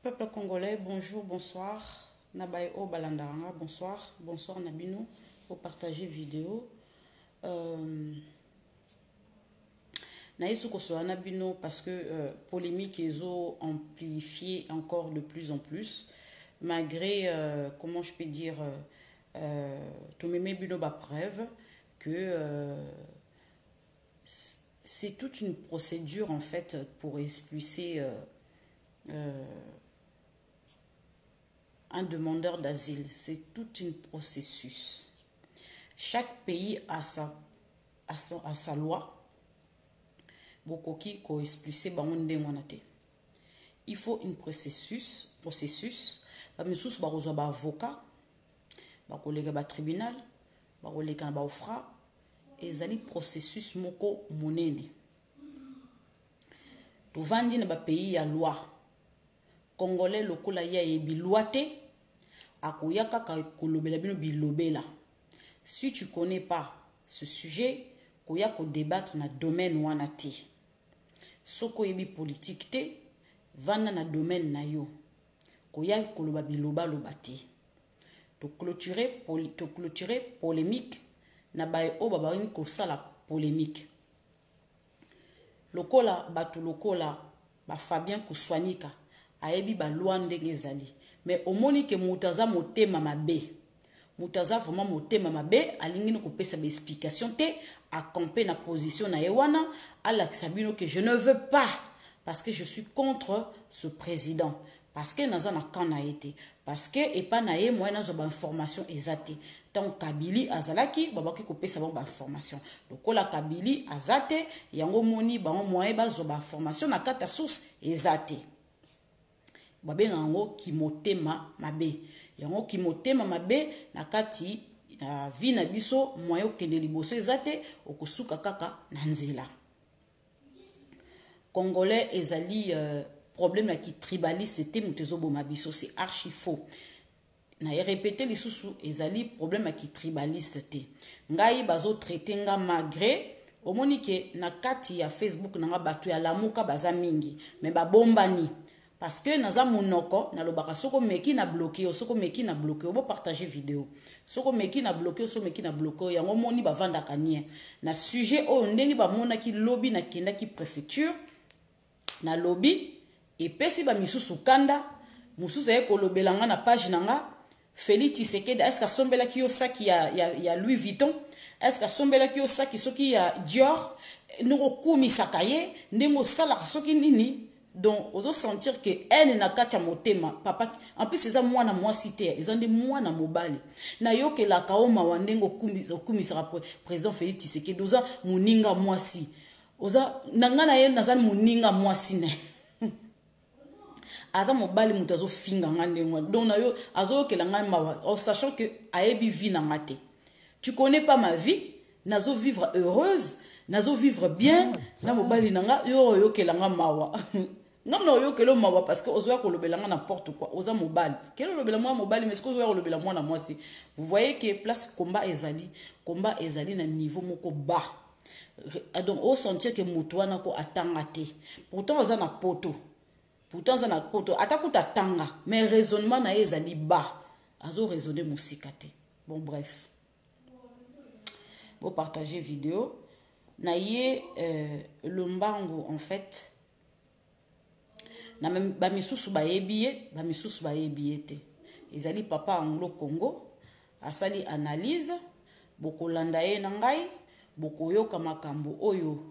Peuple congolais, bonjour, bonsoir. Nabaye O Balandaranga, bonsoir. Bonsoir Nabino, pour partager vidéo. Naïsou Kosoa Nabino parce que polémique ils ont amplifié encore de plus en plus. Malgré, comment je peux dire, tout mes bino ba preuve que c'est toute une procédure en fait pour expulser un demandeur d'asile. C'est tout un processus. Chaque pays a sa loi. Bokoki ko expulser bangonde monate. Il faut un processus. Bamisusu bakozwa ba avocat, bakolega ba tribunal, bakoleka ba ofra, ezali processus moko monene. Tovandi na ba pays ya loi. Congolais lokola ya yebi loi te, akoyaka ka kolobela bino bilobela. Si tu connais pas ce sujet, koya ko débattre na domaine wana te. Soko yebi politique te, vanda na domaine na yo. Koya koloba biloba loba te. To clôturer polémique na bae o babani ko sala polémique. Lokola batu lokola ba Fabien Kuswanika ayebi ba loi ndenge ezali. Mais omoni ke mutaza motema mabe. Mutaza vraiment motema mabe alingi no kopesa ba explication te a camper na position na yewana ala sabino que je ne veux pas parce que je suis contre ce président parce que naza na kana été parce que et pas na ye moi nazo ba information ezate tant Kabili azalaki babaki kopesa ba information lokola Kabili azate yango moni ba moyen bazo ba information na kata source ezate babenga ngo kimotema mabe yango kimotema mabe na kati na vie na biso moyo kende liboso ezate okosuka kaka na nzela. Congolais ezali problème na ki tribaliste te mutezo boma biso c'est archi faux. Na répéter lisusu ezali problème na ki tribaliste te. Ngai bazo traiter nga malgré omoni ke na kati ya Facebook na batu ya lamuka baza mingi mais ba bombani. Parce que naza monoko na lobaka soko meki na bloqué soko meki na bloqué bo partager vidéo soko meki na bloqué soko meki na bloqué yango moni ba vanda kanien na sujet o ndenge ba mona ki lobby na kenda ki préfecture na lobby et pesi ba misusu kanda mususu e ko lobelanga na page nanga Félix Tshisekedi est-ce que sombela ki yo saki ya Louis Vuitton est-ce que sombela ki yo saki soki ya Dior noko kumi sakaye ndenge sala soki nini. Donc, on sentir que elle n'a qu'à motema papa en plus c'est ça moi na moi cité ils ont des moi na mobali na yo que la kaoma wandengo kumi sera président Félix Tshisekedi doza muninga moi si oza nanga na ye nazani muninga moi si ne aza mobali mutazo finga ngandengo donc na yo azo que la ngani mawa en sachant que aebi vie na ngate tu connais pas ma vie nazo vivre heureuse nazo vivre bien na mobali nanga yo que la ngama mawa. Non, non, yo kelo mawa parce que ozoya kolobelanga n'importe quoi. Oza mobile. Kelo lobela moi mobile mais ce que ozoya kolobela moi na moi c'est. Vous voyez que place combat ezali na niveau moko bas. Donc au sentir que mutuana ko atanga te. Pourtant oza na poto. Atakuta tanga mais raisonnement na ezali bas. Azo raisonner musika te. Bon bref. Vous partagez vidéo. Na ye le mbango en fait na même bamisusu bayebiye te ezali papa anglo Congo asali analyse bokolanda ye na ngai bokoyoka makambo oyo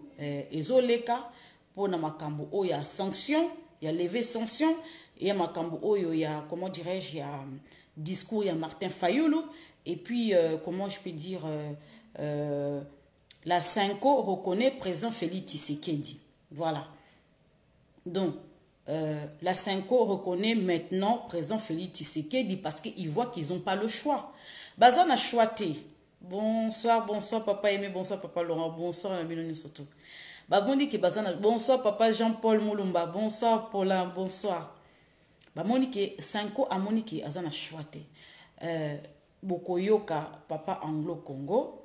ezoleka pona makambo oyo ya sanction ya lever sanction et makambo oyo ya comment dirais-je ya discours ya Martin Fayulu et puis comment je peux dire la Cinco reconnaît président Félix Tshisekedi. Voilà. Donc la Cinco reconnaît maintenant président Félix Tshisekedi parce qu'ils voient qu'ils n'ont pas le choix. Bazana choité. Bonsoir, bonsoir papa Aimé, bonsoir papa Laurent, bonsoir Amiloni surtout. Babondi que bazana, bonsoir papa Jean-Paul Moulumba, bonsoir Paulin, bonsoir. Bamoni que Cinco amoni que azana choité. Bokoyoka papa Anglo Congo.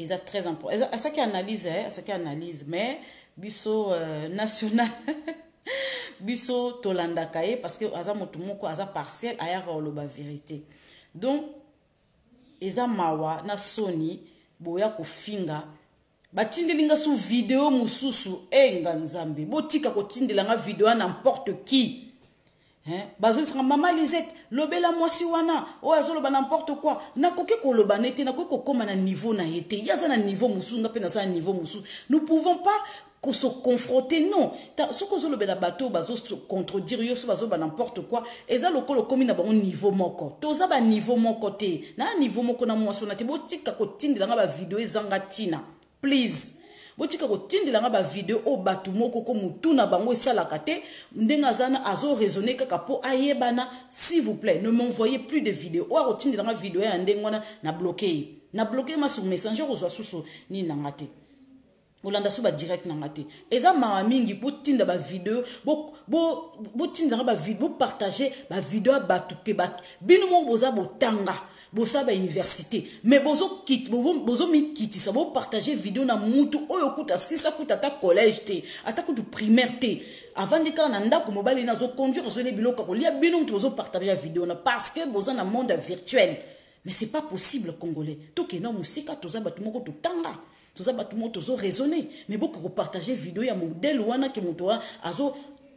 Ils ont très important. Ça qui analyse, mais biso national biso tolandaka ye parce que aza moto moko aza partiel ayaka oloba vérité. Donc eza mawa na soni boya kofinga batindelinga su video mususu enga nzambe botika kotindelanga video n'importe qui. Bazo sanga mama Lisette lobela mwasi wana o azoloba n'importe quoi nakoki koloba nete nakoki kokoma na niveau na yete yaza na niveau musunga pe na sa niveau musu. Nous pouvons pas se confronter, non. Ce que vous avez bateau, bazo contredire, yo bazo n'importe quoi. Et ça le colo comme na bon niveau moko. Toza ba niveau moko te. Na niveau moko na moi sonate botika ko tindi langa ba vidéo ezangatina. Please. Botika ko tindi langa ba vidéo o batu moko ko mutu na bango esala kate ndenga zana azo raisonner kaka po ayebana, s'il vous plaît, ne m'envoyez plus de vidéos. O ko tindi langa vidéo ya ndengwana na bloquer. Na bloquer ma sur messenger ozo susu ni nangate. Olanda suba direct nangate. Eza ma mingi bo tinda ba vidéo, bo tinda ba vidéo, bo partager ba vidéo batu ke bak. Binu mo boza bo tanga, boza ba université. Mais bozo kit, bozo mi kiti ça bo partager vidéo na mutu oyo kuta sisa kuta ta collège te, ata kutu primaire te. Avant de quand nanda ko mobile na zo conduire zo le biloko ko lia binu mutu bozo partager vidéo na parce que boza na monde virtuel. Mais c'est pas possible congolais. Tout que non musika toza batu moko to tanga. Toza batu moko tozo raisonner. Mais beaucoup ko partager vidéo ya modèle wana ke mutu wa azo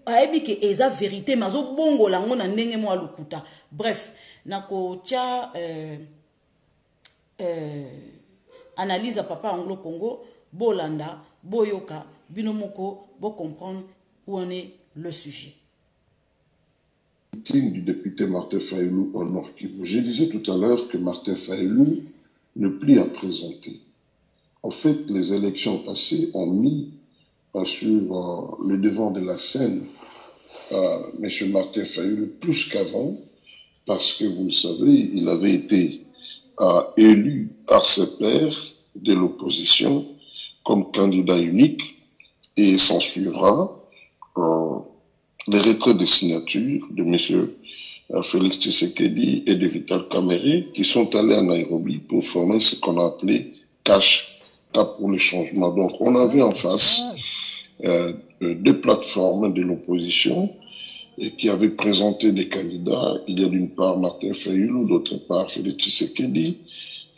ayebi ke eza vérité mais azo bongo lango na ndenge mo alukuta. Bref, nako tia analyse à papa anglo Congo, bolanda, boyoka, binomoko, bo comprendre où en est le sujet. Du député Martin Fayulu au Nord Kivu. Je disais tout à l'heure que Martin Fayulu n'est plus à présenter. En fait, les élections passées ont mis sur le devant de la scène M. Martin Fayulu plus qu'avant, parce que vous le savez, il avait été élu par ses pairs de l'opposition comme candidat unique et s'en suivra les retraits de signature de M. Félix Tshisekedi et de Vital Kamerhe qui sont allés à Nairobi pour former ce qu'on a appelé CASH, Cap pour le changement. Donc on avait en face deux plateformes de l'opposition qui avaient présenté des candidats. Il y a d'une part Martin Fayulu, d'autre part Félix Tshisekedi,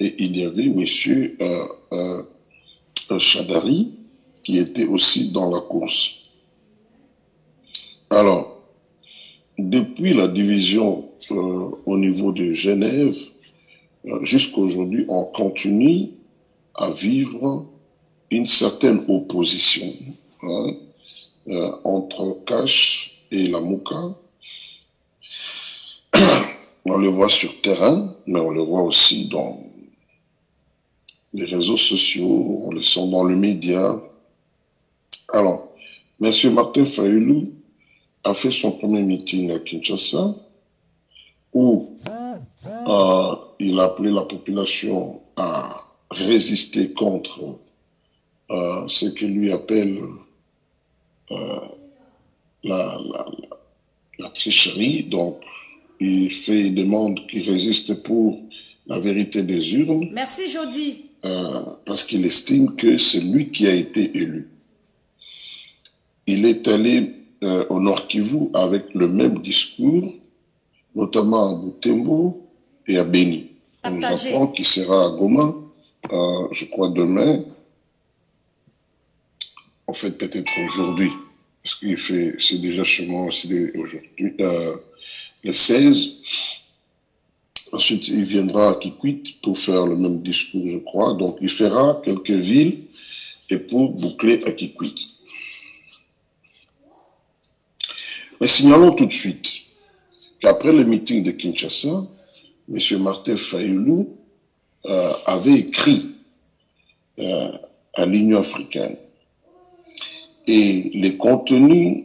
et il y avait M. Chadari qui était aussi dans la course. Alors, depuis la division au niveau de Genève, jusqu'à aujourd'hui, on continue à vivre une certaine opposition entre Cash et la Mouka. On le voit sur terrain, mais on le voit aussi dans les réseaux sociaux, on le sent dans le média. Alors, M. Martin Fayulu a fait son premier meeting à Kinshasa où il a appelé la population à résister contre ce que lui appelle la tricherie. Donc, il demande qu'il résiste pour la vérité des urnes. Merci, Jody. Parce qu'il estime que c'est lui qui a été élu. Il est allé au Nord Kivu avec le même discours, notamment à Butembo et à Beni. On nous apprend qu'il sera à Goma, je crois demain, en fait peut-être aujourd'hui, parce qu'il fait, c'est déjà chez moi aussi aujourd'hui, le 16. Ensuite, il viendra à Kikwit pour faire le même discours, je crois. Donc, il fera quelques villes et pour boucler à Kikwit. Mais signalons tout de suite qu'après le meeting de Kinshasa, M. Martin Fayulu avait écrit à l'Union africaine. Et les contenus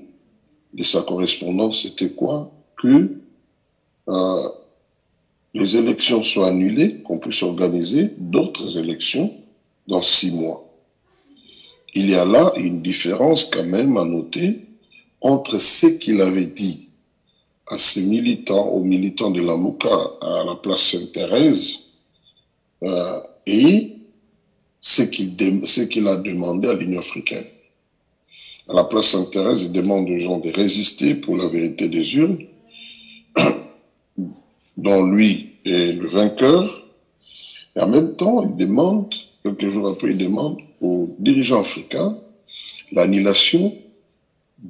de sa correspondance, c'était quoi? Que les élections soient annulées, qu'on puisse organiser d'autres élections dans 6 mois. Il y a là une différence quand même à noter entre ce qu'il avait dit à ses militants, aux militants de la Mouka à la place Sainte-Thérèse, et ce qu'il a demandé à l'Union africaine. à la place Sainte-Thérèse, il demande aux gens de résister pour la vérité des urnes, dont lui est le vainqueur. Et en même temps, il demande, quelques jours après, il demande aux dirigeants africains l'annulation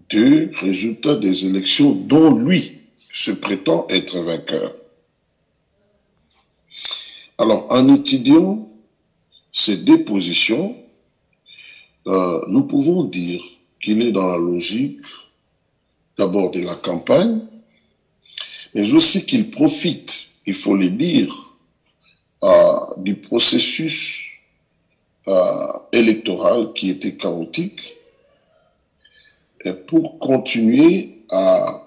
des résultats des élections dont lui se prétend être vainqueur. Alors, en étudiant ces deux positions, nous pouvons dire qu'il est dans la logique d'abord de la campagne, mais aussi qu'il profite, il faut le dire, du processus électoral qui était chaotique et pour continuer à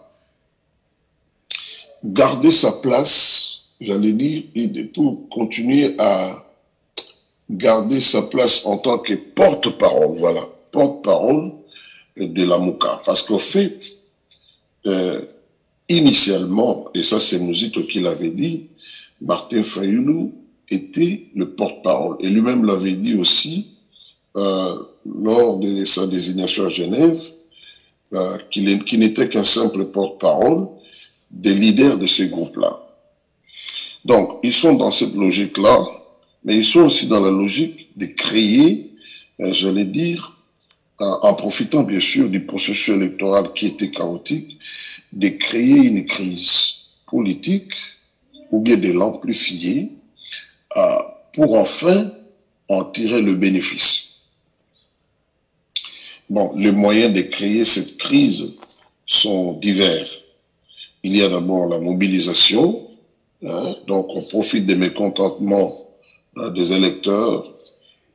garder sa place, j'allais dire, et pour continuer à garder sa place en tant que porte-parole, voilà, porte-parole de la Mouka. Parce qu'au fait, initialement, et ça c'est Mouzito qui l'avait dit, Martin Fayulu était le porte-parole. Et lui-même l'avait dit aussi lors de sa désignation à Genève, qu'il n'était qu'un simple porte-parole des leaders de ces groupes-là. Donc, ils sont dans cette logique-là, mais ils sont aussi dans la logique de créer, j'allais dire, en profitant bien sûr du processus électoral qui était chaotique, de créer une crise politique ou bien de l'amplifier pour enfin en tirer le bénéfice. Bon, les moyens de créer cette crise sont divers. Il y a d'abord la mobilisation, donc on profite des mécontentements des électeurs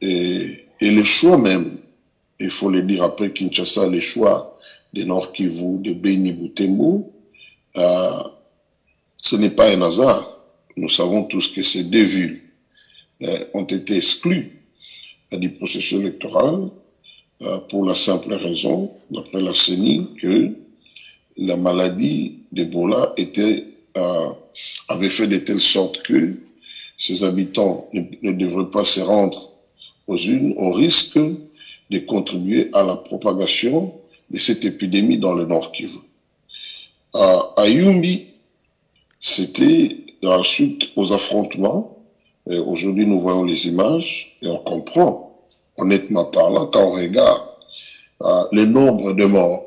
et le choix même, il faut le dire après Kinshasa, les choix de Nord Kivu, de Beni Butembo, ce n'est pas un hasard. Nous savons tous que ces deux villes ont été exclues du processus électoral pour la simple raison, d'après la CENI, que la maladie d'Ebola avait fait de telle sorte que ses habitants ne devraient pas se rendre aux urnes au risque de contribuer à la propagation de cette épidémie dans le Nord Kivu. À Yumbi, c'était suite aux affrontements. Aujourd'hui, nous voyons les images et on comprend, honnêtement parlant, quand on regarde le nombre de morts,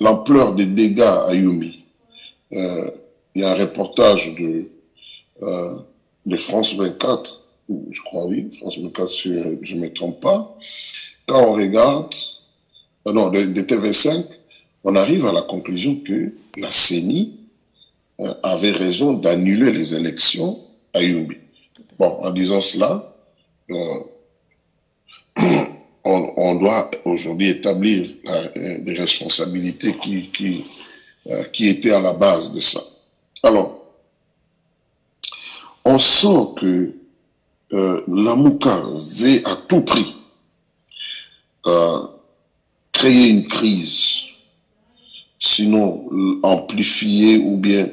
l'ampleur des dégâts à Yumbi. Il y a un reportage de France 24, je crois oui, France 24 si je ne me trompe pas. Quand on regarde, non, de TV5, on arrive à la conclusion que la CENI avait raison d'annuler les élections à Yumbi. Bon, en disant cela, on doit aujourd'hui établir des responsabilités qui étaient à la base de ça. Alors, on sent que la Mouka veut à tout prix créer une crise, sinon amplifier ou bien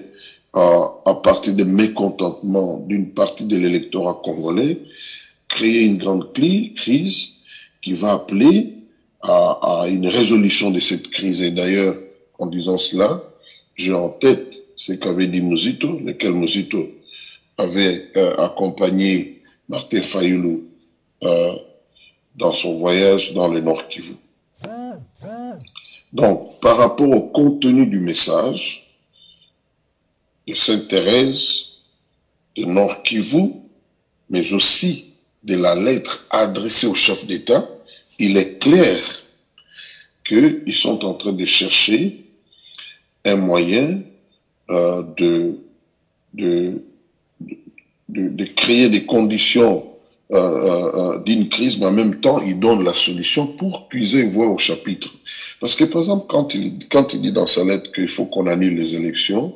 à partir des mécontentements d'une partie de l'électorat congolais, créer une grande crise qui va appeler à une résolution de cette crise. Et d'ailleurs, en disant cela, j'ai en tête ce qu'avait dit Mouzito, lequel Mouzito avait accompagné Martin Fayulu dans son voyage dans le Nord Kivu. Donc, par rapport au contenu du message de Sainte-Thérèse, de Nord Kivu, mais aussi de la lettre adressée au chef d'État, il est clair qu'ils sont en train de chercher un moyen de créer des conditions d'une crise, mais en même temps, ils donnent la solution pour puiser voix au chapitre. Parce que, par exemple, quand il dit dans sa lettre qu'il faut qu'on annule les élections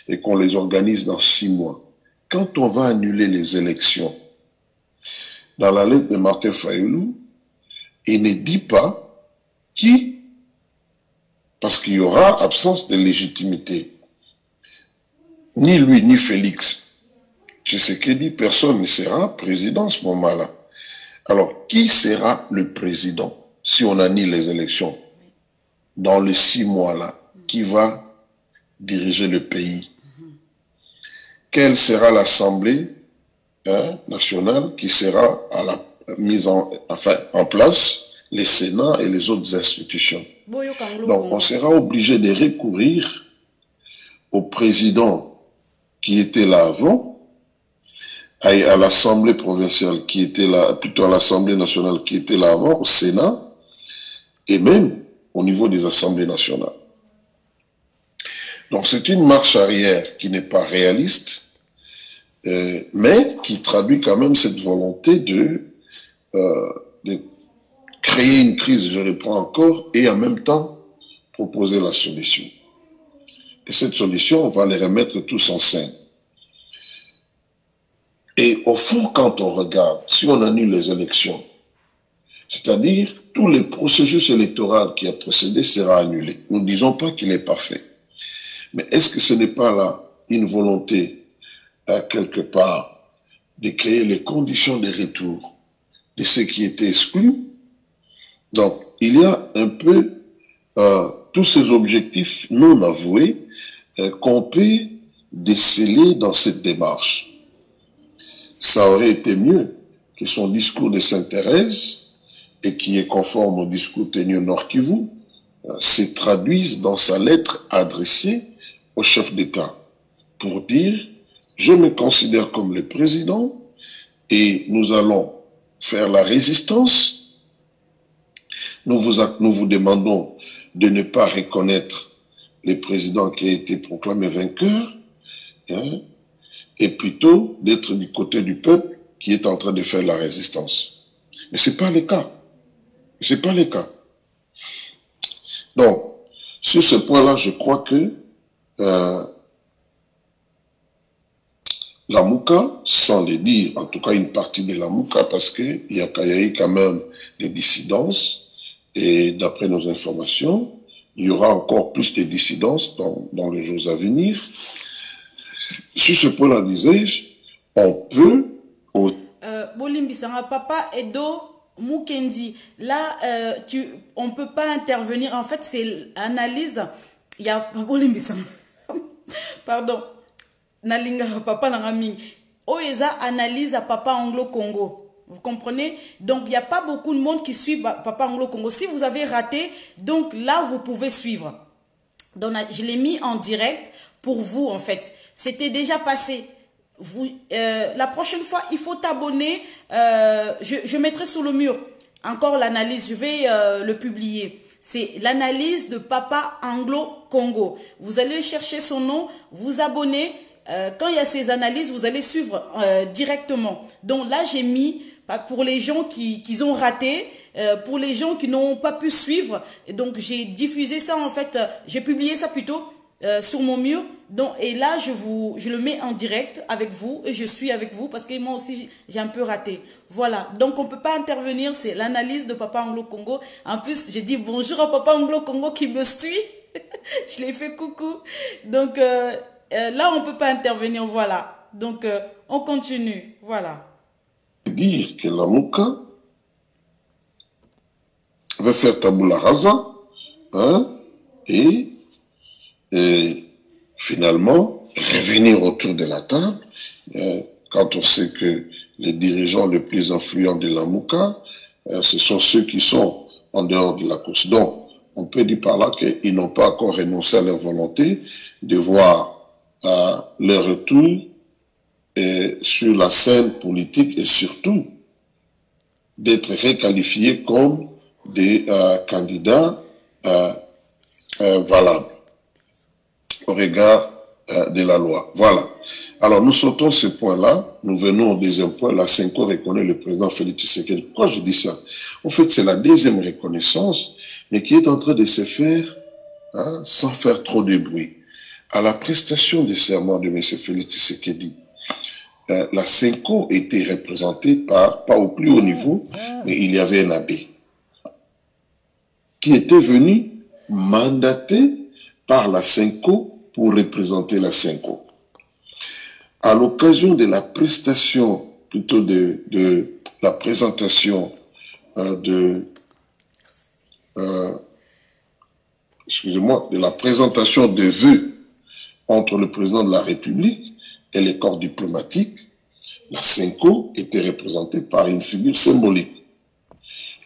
et qu'on les organise dans 6 mois, quand on va annuler les élections, dans la lettre de Martin Fayulu, il ne dit pas qui, parce qu'il y aura absence de légitimité. Ni lui, ni Félix Tshisekedi, personne ne sera président à ce moment-là. Alors, qui sera le président? si on annule les élections, dans les 6 mois-là, qui va diriger le pays? Quelle sera l'Assemblée nationale qui sera à la mise en place, les Sénats et les autres institutions? Donc, on sera obligé de recourir au président qui était là avant, à l'Assemblée provinciale qui était là, plutôt à l'Assemblée nationale qui était là avant, au Sénat, et même au niveau des assemblées nationales. Donc c'est une marche arrière qui n'est pas réaliste, mais qui traduit quand même cette volonté de créer une crise, je reprends encore, et en même temps proposer la solution. Et cette solution, on va les remettre tous en scène. Et au fond, quand on regarde, si on annule les élections, c'est-à-dire tous les processus électoraux qui a précédé sera annulé. Nous ne disons pas qu'il est parfait. Mais est-ce que ce n'est pas là une volonté, quelque part, de créer les conditions de retour de ceux qui étaient exclus? Donc, il y a un peu tous ces objectifs non avoués qu'on peut déceler dans cette démarche. Ça aurait été mieux que son discours de Sainte-Thérèse, et qui est conforme au discours tenu au Nord Kivu, se traduise dans sa lettre adressée au chef d'État pour dire « Je me considère comme le président et nous allons faire la résistance. Nous vous demandons de ne pas reconnaître le président qui a été proclamé vainqueur, hein, et plutôt d'être du côté du peuple qui est en train de faire la résistance. » Mais ce n'est pas le cas. Ce n'est pas le cas. Donc, sur ce point-là, je crois que la Mouka, sans le dire, en tout cas une partie de la Mouka, parce qu'il y a eu quand même des dissidences, et d'après nos informations, il y aura encore plus de dissidences dans les jours à venir. Sur ce point-là, disais-je, on peut... Bolimbisanga, papa Edo Mukendi, là, on ne peut pas intervenir. En fait, c'est analyse. Il y a Bolimbisanga. Pardon. Nalinga, papa Nangami. Oeza analyse à papa Anglo-Congo. Vous comprenez? Donc, il n'y a pas beaucoup de monde qui suit papa Anglo-Congo. Si vous avez raté, donc là, vous pouvez suivre. Donc, je l'ai mis en direct pour vous, en fait. C'était déjà passé. La prochaine fois, il faut t'abonner. Je mettrai sous le mur encore l'analyse. Je vais le publier. C'est l'analyse de Papa Anglo-Congo. Vous allez chercher son nom, vous abonner. Quand il y a ces analyses, vous allez suivre directement. Donc là, j'ai mis pour les gens qui ont raté, pour les gens qui n'ont pas pu suivre. Et donc, j'ai diffusé ça, en fait, j'ai publié ça plutôt sur mon mur. Donc, et là, je le mets en direct avec vous et je suis avec vous parce que moi aussi, j'ai un peu raté. Voilà. Donc, on ne peut pas intervenir. C'est l'analyse de Papa Anglo-Congo. En plus, j'ai dit bonjour à Papa Anglo-Congo qui me suit. Je l'ai fait coucou. Donc, là, on ne peut pas intervenir. Voilà. Donc, on continue. Voilà. Dire que la Mouka veut faire tabula rasa, hein, et finalement revenir autour de la table, quand on sait que les dirigeants les plus influents de la Mouka, ce sont ceux qui sont en dehors de la course. Donc, on peut dire par là qu'ils n'ont pas encore renoncé à leur volonté de voir leur retour sur la scène politique et surtout d'être requalifiés comme des candidats valables au regard de la loi. Voilà. Alors, nous sautons ce point-là. Nous venons au deuxième point. La Senko reconnaît le président Félix Tshisekedi. Pourquoi je dis ça? En fait, c'est la deuxième reconnaissance, mais qui est en train de se faire sans faire trop de bruit. À la prestation des serments de M. Félix Tshisekedi, la Senko était représentée pas au plus haut niveau, mais il y avait un abbé qui était venu mandaté par la Senko pour représenter la Senko. À l'occasion de la prestation, plutôt de la présentation de excusez-moi, de la présentation de vœux entre le président de la République et les corps diplomatiques, la Senko était représentée par une figure symbolique.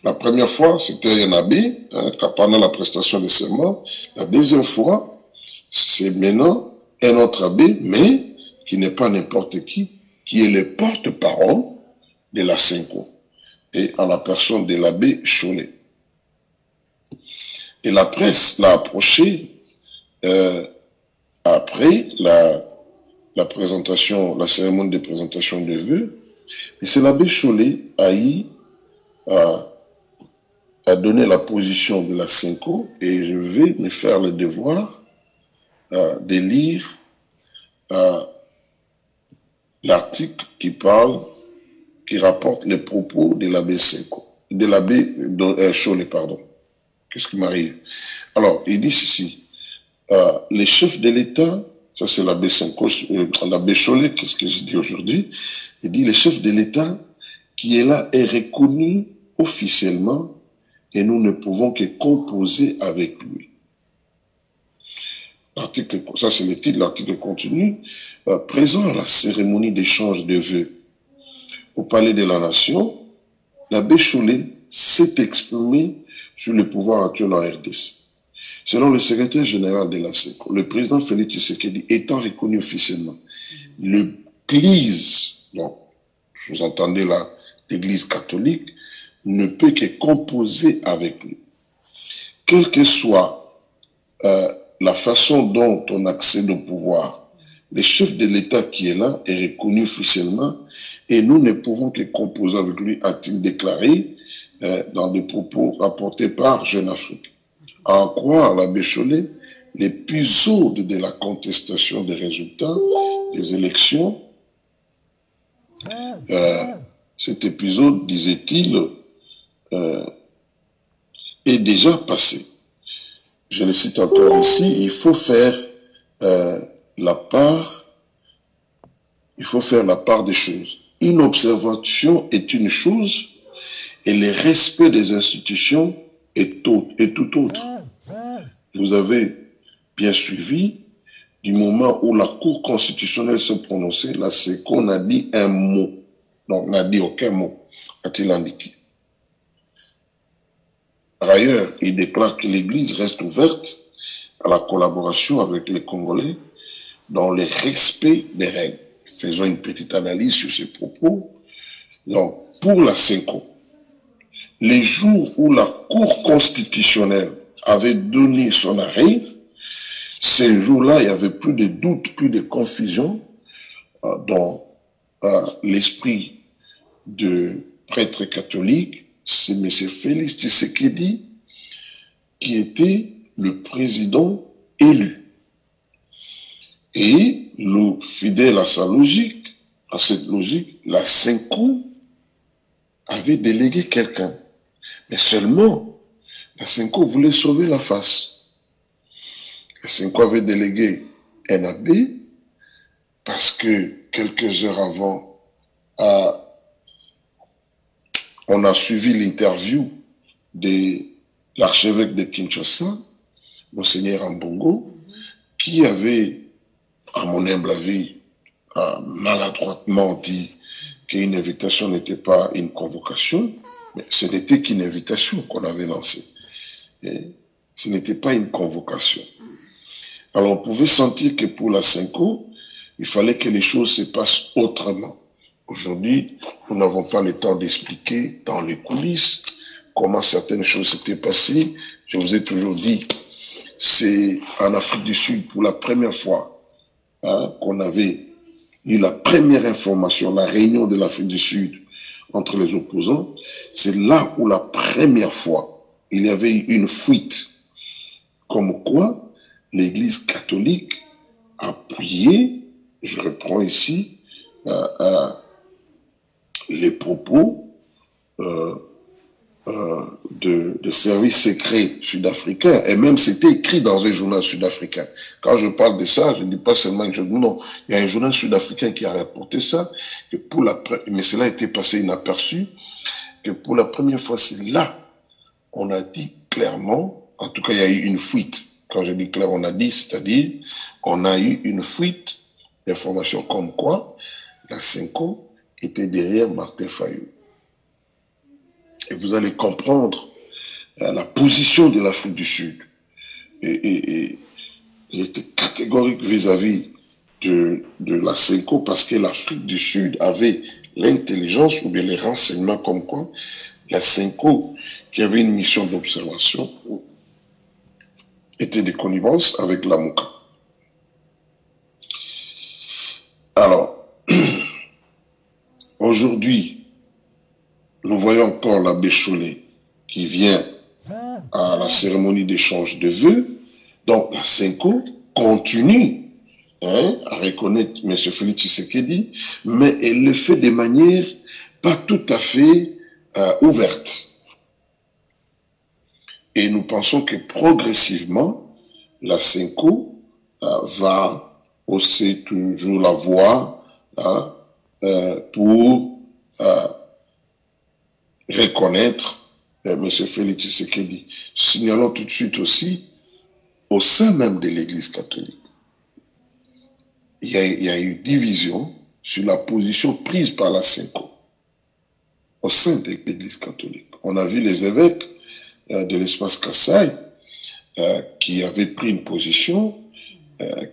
La première fois, c'était un abbé, pendant la prestation de serment. La deuxième fois, c'est maintenant un autre abbé, mais qui n'est pas n'importe qui est le porte-parole de la Senko, et en la personne de l'abbé Cholet. Et la presse l'a approché après la présentation, la cérémonie de présentation de vœux, et c'est l'abbé Cholet a donné la position de la Senko, et je vais me faire le devoir de lire l'article qui rapporte les propos de l'abbé Senko, de l'abbé Cholet, pardon. Qu'est-ce qui m'arrive? Alors, il dit ceci, les chefs de l'État, ça c'est l'abbé Senko, l'abbé Cholet, qu'est-ce que je dis aujourd'hui? Il dit, les chefs de l'État qui est là est reconnu officiellement et nous ne pouvons que composer avec lui. L'article, ça c'est le titre, l'article continue, présent à la cérémonie d'échange de vœux au Palais de la Nation, l'abbé Cholet s'est exprimé sur le pouvoir actuel en RDC. Selon le secrétaire général de la SECO, le président Félix Tshisekedi étant reconnu officiellement, l'Église, donc vous entendez là, l'Église catholique, ne peut que composer avec lui. Quelle que soit la façon dont on accède au pouvoir, le chef de l'État qui est là est reconnu officiellement et nous ne pouvons que composer avec lui, a-t-il déclaré dans des propos rapportés par Jeune Afrique. À en croire l'abbé Cholet, l'épisode de la contestation des résultats des élections, cet épisode, disait-il, est déjà passé. Je le cite encore ici, il faut faire la part des choses. Une observation est une chose et le respect des institutions est tout autre. Vous avez bien suivi, du moment où la Cour constitutionnelle s'est prononcée, la SECO n'a dit un mot. Donc, n'a dit aucun mot, a-t-il indiqué. Par ailleurs, il déclare que l'Église reste ouverte à la collaboration avec les Congolais dans le respect des règles. Faisons une petite analyse sur ces propos. Donc, pour la SECO, les jours où la Cour constitutionnelle avait donné son arrêt, ces jours-là, il n'y avait plus de doute, plus de confusion dans l'esprit de prêtre catholique. C'est M. Félix Tshisekedi qui était le président élu. Et le fidèle à sa logique, à cette logique, la SECO avait délégué quelqu'un. Mais seulement, la SECO voulait sauver la face. La SECO avait délégué un abbé parce que quelques heures avant, on a suivi l'interview de l'archevêque de Kinshasa, Monseigneur Ambongo, qui avait, à mon humble avis, maladroitement dit qu'une invitation n'était pas une convocation, mais ce n'était qu'une invitation qu'on avait lancée. Et ce n'était pas une convocation. Alors on pouvait sentir que pour la SECO, il fallait que les choses se passent autrement. Aujourd'hui, nous n'avons pas le temps d'expliquer dans les coulisses comment certaines choses s'étaient passées. Je vous ai toujours dit, c'est en Afrique du Sud pour la première fois qu'on avait eu la première information, la réunion de l'Afrique du Sud entre les opposants. C'est là où la première fois, il y avait eu une fuite. Comme quoi, l'Église catholique a appuyé, je reprends ici, les propos de services secrets sud-africains, et même c'était écrit dans un journal sud-africain. Quand je parle de ça, je ne dis pas seulement que non, il y a un journal sud-africain qui a rapporté ça, que mais cela a été passé inaperçu, que pour la première fois, c'est là, on a dit clairement, en tout cas, il y a eu une fuite. Quand je dis clair, on a dit, c'est-à-dire, on a eu une fuite d'informations comme quoi la Senko était derrière Martin Fayulu. Et vous allez comprendre la position de l'Afrique du Sud. Et il était catégorique vis-à-vis de la Senko parce que l'Afrique du Sud avait l'intelligence ou bien les renseignements comme quoi la Senko, qui avait une mission d'observation, était de connivence avec la Mouka. Alors, aujourd'hui, nous voyons encore l'abbé Chollet qui vient à la cérémonie d'échange de vœux. Donc, la Senko continue à reconnaître M. Félix Tshisekedi, mais elle le fait de manière pas tout à fait ouverte. Et nous pensons que progressivement, la Senko va hausser toujours la voix pour reconnaître M. Félix Tshisekedi. Signalons tout de suite aussi, au sein même de l'Église catholique, il y a eu division sur la position prise par la Senko au sein de l'Église catholique. On a vu les évêques de l'espace Kassai qui avaient pris une position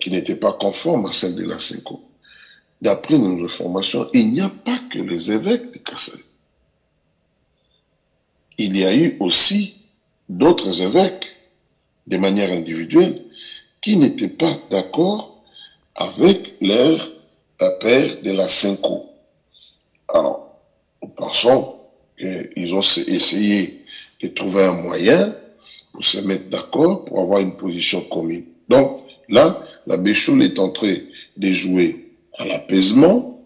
qui n'était pas conforme à celle de la Senko. D'après nos informations, il n'y a pas que les évêques de Kassai. Il y a eu aussi d'autres évêques, de manière individuelle, qui n'étaient pas d'accord avec leur père de la Senko. Alors, nous pensons qu'ils ont essayé de trouver un moyen pour se mettre d'accord, pour avoir une position commune. Donc, là, l'abbé Chollet est en train de jouer à l'apaisement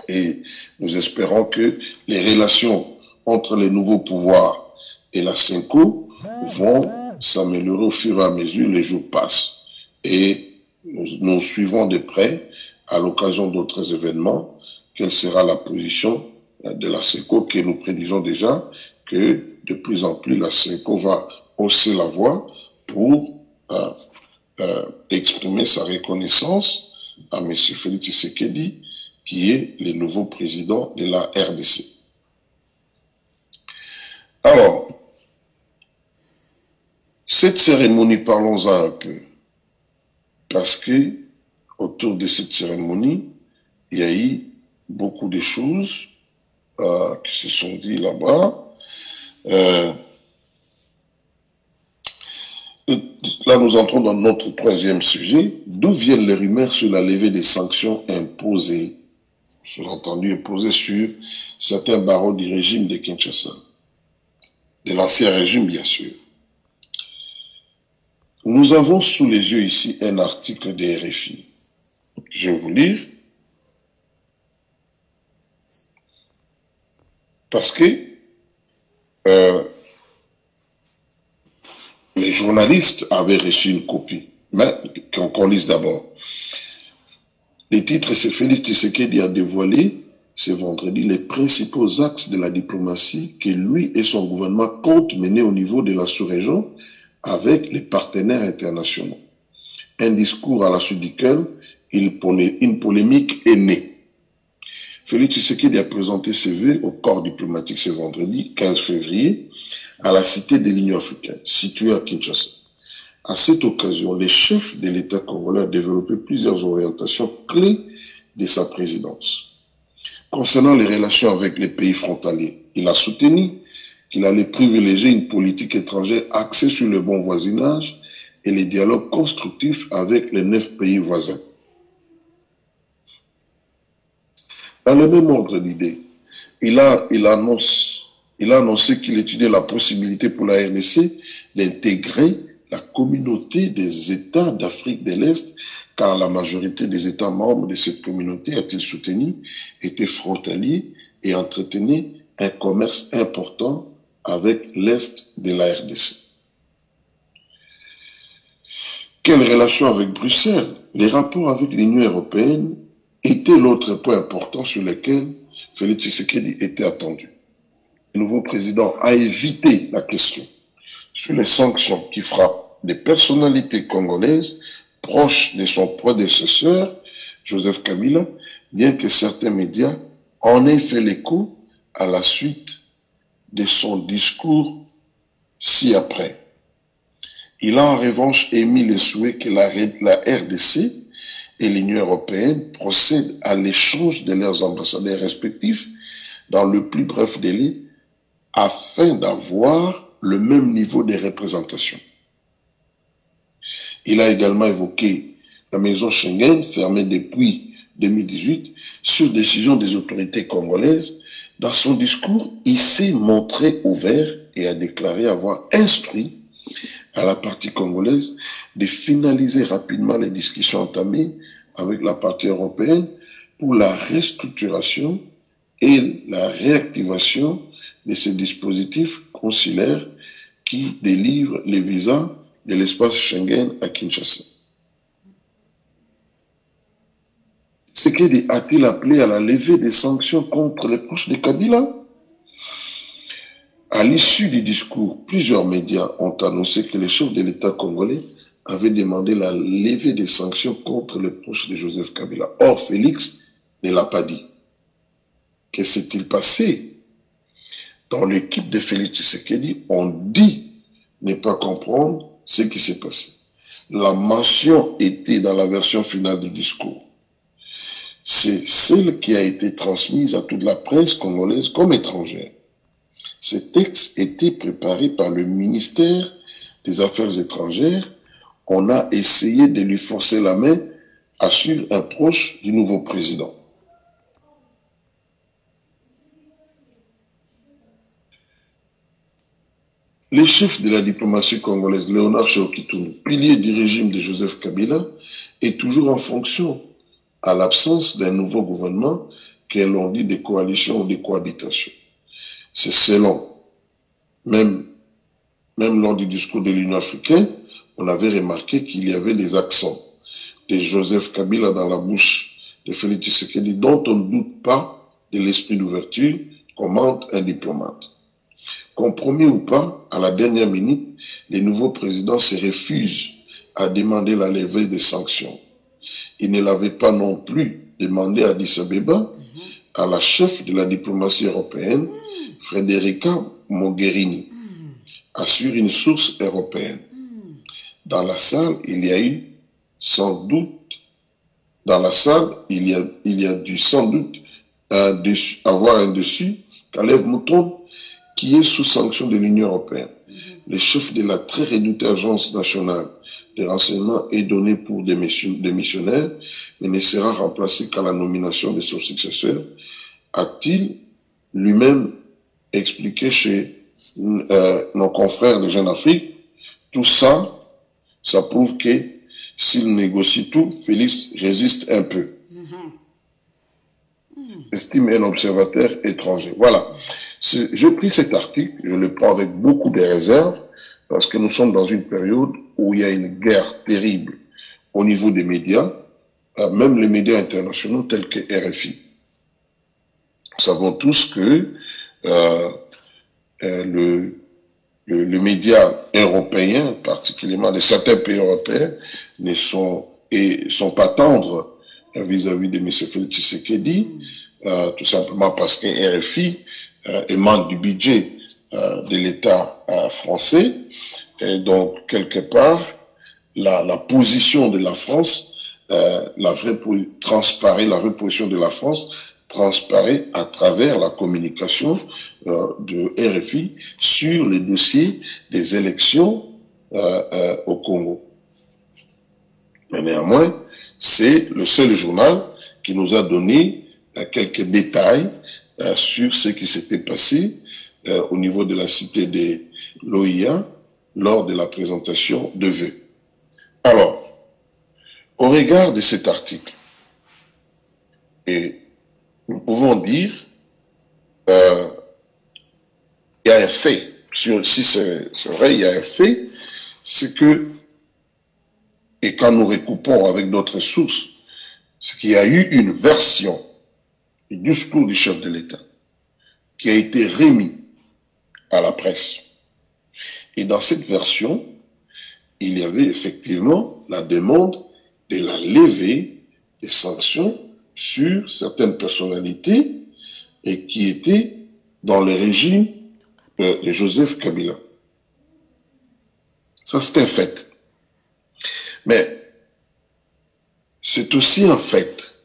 et nous espérons que les relations entre les nouveaux pouvoirs et la Senko vont s'améliorer au fur et à mesure les jours passent. Et nous suivons de près, à l'occasion d'autres événements, quelle sera la position de la Senko, que nous prédisons déjà que de plus en plus la Senko va hausser la voix pour exprimer sa reconnaissance à M. Félix Tshisekedi, qui est le nouveau président de la RDC. Alors, cette cérémonie, parlons-en un peu, parce que autour de cette cérémonie, il y a eu beaucoup de choses qui se sont dites là-bas. Là, nous entrons dans notre troisième sujet. D'où viennent les rumeurs sur la levée des sanctions imposées, sous-entendu imposées sur certains barreaux du régime de Kinshasa, de l'ancien régime, bien sûr. Nous avons sous les yeux ici un article de RFI. Je vais vous lire. Parce que les journalistes avaient reçu une copie. Mais qu'on lise d'abord. Le titre, c'est Félix Tshisekedi a dévoilé ce vendredi les principaux axes de la diplomatie que lui et son gouvernement comptent mener au niveau de la sous-région avec les partenaires internationaux. Un discours à la suite duquel une polémique est née. Félix Tshisekedi a présenté ses vœux au corps diplomatique ce vendredi 15 février à la Cité de l'Union africaine, située à Kinshasa. À cette occasion, les chefs de l'État congolais ont développé plusieurs orientations clés de sa présidence. Concernant les relations avec les pays frontaliers, il a soutenu qu'il allait privilégier une politique étrangère axée sur le bon voisinage et les dialogues constructifs avec les 9 pays voisins. Dans le même ordre d'idée, il a annoncé qu'il étudiait la possibilité pour la RDC d'intégrer la communauté des États d'Afrique de l'Est, car la majorité des États membres de cette communauté, a-t-il soutenu, étaient frontaliers et entretenaient un commerce important avec l'Est de la RDC. Quelle relation avec Bruxelles? Les rapports avec l'Union européenne étaient l'autre point important sur lequel Félix Tshisekedi était attendu. Le nouveau président a évité la question sur les sanctions qui frappent des personnalités congolaises proches de son prédécesseur, Joseph Kabila, bien que certains médias en aient fait l'écho à la suite de son discours ci-après. Il a en revanche émis le souhait que la RDC et l'Union européenne procèdent à l'échange de leurs ambassadeurs respectifs dans le plus bref délai afin d'avoir le même niveau de représentation. Il a également évoqué la maison Schengen fermée depuis 2018 sur décision des autorités congolaises. Dans son discours, il s'est montré ouvert et a déclaré avoir instruit à la partie congolaise de finaliser rapidement les discussions entamées avec la partie européenne pour la restructuration et la réactivation de ces dispositifs consulaires qui délivrent les visas de l'espace Schengen à Kinshasa. Tshisekedi a-t-il appelé à la levée des sanctions contre les proches de Kabila? À l'issue du discours, plusieurs médias ont annoncé que les chefs de l'État congolais avaient demandé la levée des sanctions contre les proches de Joseph Kabila. Or, Félix ne l'a pas dit. Que s'est-il passé? Dans l'équipe de Félix Tshisekedi, on dit ne pas comprendre ce qui s'est passé. La mention était dans la version finale du discours. C'est celle qui a été transmise à toute la presse congolaise comme étrangère. Ce texte était préparé par le ministère des Affaires étrangères. On a essayé de lui forcer la main, assure un proche du nouveau président. Le chef de la diplomatie congolaise, Léonard Tchao-Kitounou, pilier du régime de Joseph Kabila, est toujours en fonction, à l'absence d'un nouveau gouvernement, que l'on dit de coalition ou de cohabitation. C'est selon. Même lors du discours de l'Union africaine, on avait remarqué qu'il y avait des accents de Joseph Kabila dans la bouche de Félix Tshisekedi, dont on ne doute pas de l'esprit d'ouverture, commente un diplomate. Compromis ou pas, à la dernière minute, les nouveaux présidents se refusent à demander la levée des sanctions. Ils ne l'avaient pas non plus demandé à Addis Abeba, à la chef de la diplomatie européenne, Federica Mogherini, assure une source européenne. Dans la salle, il y a eu sans doute, dans la salle, il y a dû sans doute avoir un dessus, Kalev Mouton, qui est sous sanction de l'Union européenne. Le chef de la très redoutée agence nationale de renseignement est donné pour démissionnaire, mais ne sera remplacé qu'à la nomination de son successeur, a-t-il lui-même expliqué chez nos confrères de Jeune Afrique. Tout ça, ça prouve que s'il négocie tout, Félix résiste un peu. Estime un observateur étranger. Voilà. Je pris cet article, je le prends avec beaucoup de réserves, parce que nous sommes dans une période où il y a une guerre terrible au niveau des médias, même les médias internationaux tels que RFI. Nous savons tous que le média européen, particulièrement de certains pays européens, ne sont pas tendres vis-à-vis de M. Félix Tshisekedi, tout simplement parce que RFI émane du budget de l'État français, et donc quelque part la position de la France, la vraie position de la France transparaît à travers la communication de RFI sur les dossiers des élections au Congo. Mais néanmoins, c'est le seul journal qui nous a donné quelques détails sur ce qui s'était passé au niveau de la cité de l'OIA lors de la présentation de vœux. Alors, au regard de cet article, et nous pouvons dire il y a un fait, si c'est vrai, il y a un fait, c'est que, et quand nous recoupons avec d'autres sources, c'est qu'il y a eu une version du discours du chef de l'État qui a été remis à la presse. Et dans cette version, il y avait effectivement la demande de la levée des sanctions sur certaines personnalités et qui étaient dans le régime de Joseph Kabila. Ça, c'est un fait. Mais c'est aussi un fait,